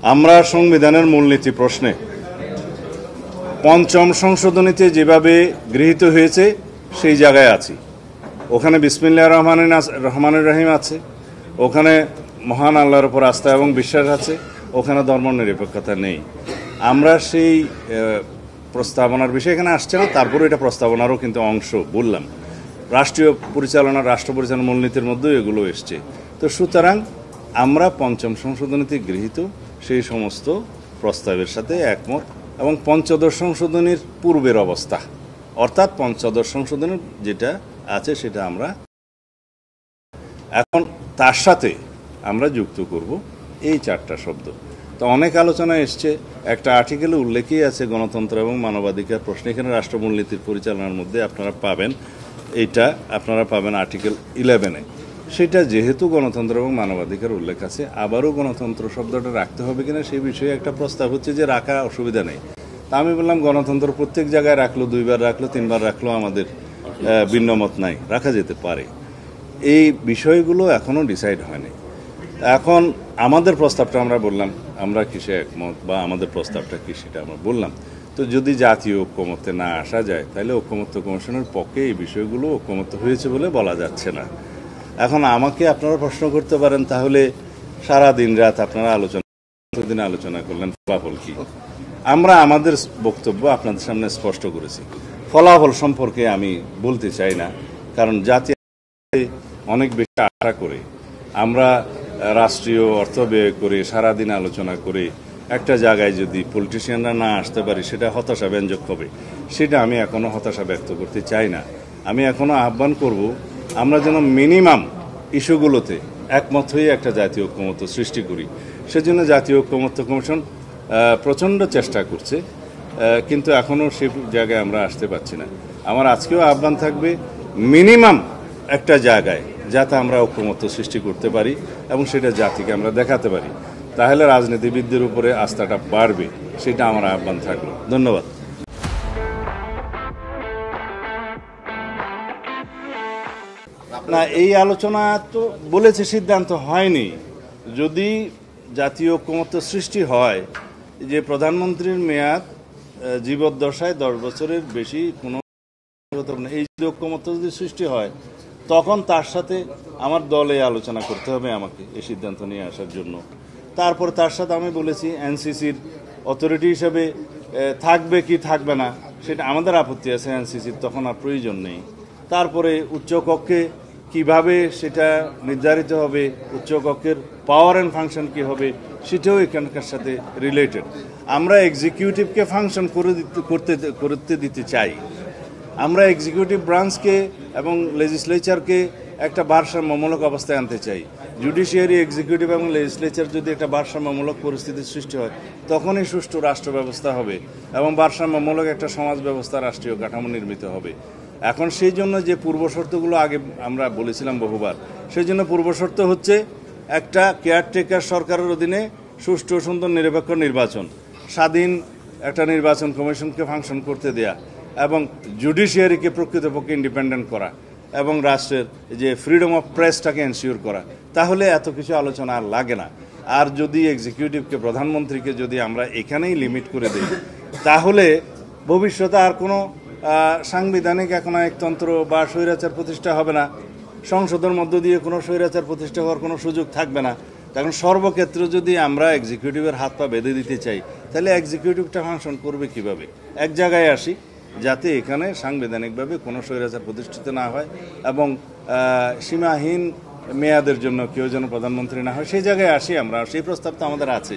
আমরা সংবিধানের মূলনীতি প্রশ্নে পঞ্চম সংশোধনীতে যেভাবে গৃহীত হয়েছে সেই জায়গায় আছি। ওখানে বিসমিল্লাহির রহমানির রহিম আছে, ওখানে মহান আল্লাহর উপর আস্থা এবং বিশ্বাস আছে, ওখানে ধর্মনিরপেক্ষতা নেই। আমরা সেই প্রস্তাবনার বিষয় এখানে আসছে না, তারপরে এটা প্রস্তাবনারও কিন্তু অংশ বললাম। রাষ্ট্র পরিচালনার মূলনীতির মধ্যেও এগুলো এসছে। তো সুতরাং আমরা পঞ্চম সংশোধনীতে গৃহীত সেই সমস্ত প্রস্তাবের সাথে একমত এবং পঞ্চদশ সংশোধনীর পূর্বের অবস্থা অর্থাৎ পঞ্চদশ সংশোধনীর যেটা আছে সেটা আমরা এখন তার সাথে আমরা যুক্ত করব এই চারটা শব্দ। তো অনেক আলোচনা এসছে, একটা আর্টিকেলে উল্লেখই আছে গণতন্ত্র এবং মানবাধিকার প্রশ্ন। এখানে রাষ্ট্র মূলনীতির পরিচালনার মধ্যে আপনারা পাবেন, এইটা আপনারা পাবেন আর্টিকেল 11-এ। সেটা যেহেতু গণতন্ত্র এবং মানবাধিকার উল্লেখ আছে, আবারও গণতন্ত্র শব্দটা রাখতে হবে কিনা সেই বিষয়ে একটা প্রস্তাব হচ্ছে যে রাখা অসুবিধা নেই। তা আমি বললাম গণতন্ত্র প্রত্যেক জায়গায় রাখলো, 2বার রাখলো, 3বার রাখলো, আমাদের ভিন্নমত নাই, রাখা যেতে পারে। এই বিষয়গুলো এখনও ডিসাইড হয়নি। এখন আমাদের প্রস্তাবটা আমরা বললাম আমরা কিসে একমত বা আমাদের প্রস্তাবটা কি সেটা আমরা বললাম। তো যদি জাতীয় ঐক্যমত্যে না আসা যায় তাহলে ঐক্যমত্য কমিশনের পক্ষে এই বিষয়গুলো ঐক্যমত্য হয়েছে বলে বলা যাচ্ছে না। এখন আমাকে আপনারা প্রশ্ন করতে পারেন, তাহলে সারা দিন রাত আপনারা আলোচনা করলেন, ফলাফল কি? আমরা আমাদের বক্তব্য আপনাদের সামনে স্পষ্ট করেছি। ফলাফল সম্পর্কে আমি বলতে চাই না, কারণ জাতি অনেক বেশি আশা করে আমরা রাষ্ট্রীয় অর্থ ব্যয় করে সারাদিন আলোচনা করে একটা জায়গায় যদি পলিটিশিয়ানরা না আসতে পারি সেটা হতাশা ব্যঞ্জক হবে। সেটা আমি এখনও হতাশা ব্যক্ত করতে চাই না। আমি এখনও আহ্বান করব আমরা যেন মিনিমাম ইস্যুগুলোতে একমত হয়ে একটা জাতীয় ঐক্যমত্য সৃষ্টি করি। সেজন্য জাতীয় ঐক্যমত্য কমিশন প্রচণ্ড চেষ্টা করছে, কিন্তু এখনও সেই জায়গায় আমরা আসতে পারছি না। আমার আজকেও আহ্বান থাকবে মিনিমাম একটা জায়গায় যাতে আমরা ঐক্যমত্য সৃষ্টি করতে পারি এবং সেটা জাতিকে আমরা দেখাতে পারি, তাহলে রাজনীতিবিদদের উপরে আস্থাটা বাড়বে। সেটা আমার আহ্বান থাকলো। ধন্যবাদ। না, এই আলোচনা তো বলেছে, সিদ্ধান্ত হয়নি। যদি জাতীয় ঐক্যমত্য সৃষ্টি হয়, যে প্রধানমন্ত্রীর মেয়াদ জীবদ্দশায় 10 বছরের বেশি কোনো এই যদি ঐক্যমত্য যদি সৃষ্টি হয়, তখন তার সাথে আমার দলে আলোচনা করতে হবে আমাকে এই সিদ্ধান্ত নিয়ে আসার জন্য। তারপর তার সাথে আমি বলেছি এনসিসির অথরিটি হিসেবে থাকবে কি থাকবে না সেটা আমাদের আপত্তি আছে, এনসিসির তখন আর প্রয়োজন নেই। তারপরে উচ্চকক্ষে কিভাবে সেটা নির্ধারিত হবে, উচ্চকক্ষের পাওয়ার অ্যান্ড ফাংশন কী হবে সেটাও এখানকার সাথে রিলেটেড। আমরা এক্সিকিউটিভকে ফাংশন করতে দিতে চাই। আমরা এক্সিকিউটিভ ব্রাঞ্চকে এবং লেজিসলেচারকে একটা ভারসাম্যমূলক অবস্থায় আনতে চাই। জুডিশিয়ারি, এক্সিকিউটিভ এবং লেজিসলেচার যদি একটা ভারসাম্যমূলক পরিস্থিতির সৃষ্টি হয়, তখনই সুষ্ঠু রাষ্ট্র ব্যবস্থা হবে এবং ভারসাম্যমূলক একটা সমাজ ব্যবস্থা, রাষ্ট্রীয় কাঠামো নির্মিত হবে। এখন সেই জন্য যে পূর্বশর্তগুলো আগে আমরা বলেছিলাম বহুবার, সেই জন্য পূর্বশর্ত হচ্ছে একটা কেয়ারটেকার সরকারের অধীনে সুষ্ঠু সুন্দর নিরপেক্ষ নির্বাচন, স্বাধীন একটা নির্বাচন কমিশনকে ফাংশন করতে দেয়া এবং জুডিশিয়ারিকে প্রকৃতপক্ষে ইন্ডিপেন্ডেন্ট করা এবং রাষ্ট্রের যে ফ্রিডম অফ প্রেসটাকে এনশিওর করা। তাহলে এত কিছু আলোচনা আর লাগে না। আর যদি এক্সিকিউটিভকে, প্রধানমন্ত্রীকে যদি আমরা এখানেই লিমিট করে দিই, তাহলে ভবিষ্যতে আর কোনো সাংবিধানিক একনায়কতন্ত্র বা স্বৈরাচার প্রতিষ্ঠা হবে না। সংসদের মধ্য দিয়ে কোনো স্বৈরাচার প্রতিষ্ঠা হওয়ার কোনো সুযোগ থাকবে না। তখন সর্বক্ষেত্রে যদি আমরা এক্সিকিউটিভের হাত পা বেঁধে দিতে চাই, তাহলে এক্সিকিউটিভটা ফাংশন করবে কিভাবে? এক জায়গায় আসি, যাতে এখানে সাংবিধানিকভাবে কোনো স্বৈরাচার প্রতিষ্ঠিত না হয় এবং সীমাহীন মেয়াদের জন্য কেউ যেন প্রধানমন্ত্রী না হয়, সেই জায়গায় আসি আমরা। সেই প্রস্তাব তো আমাদের আছে।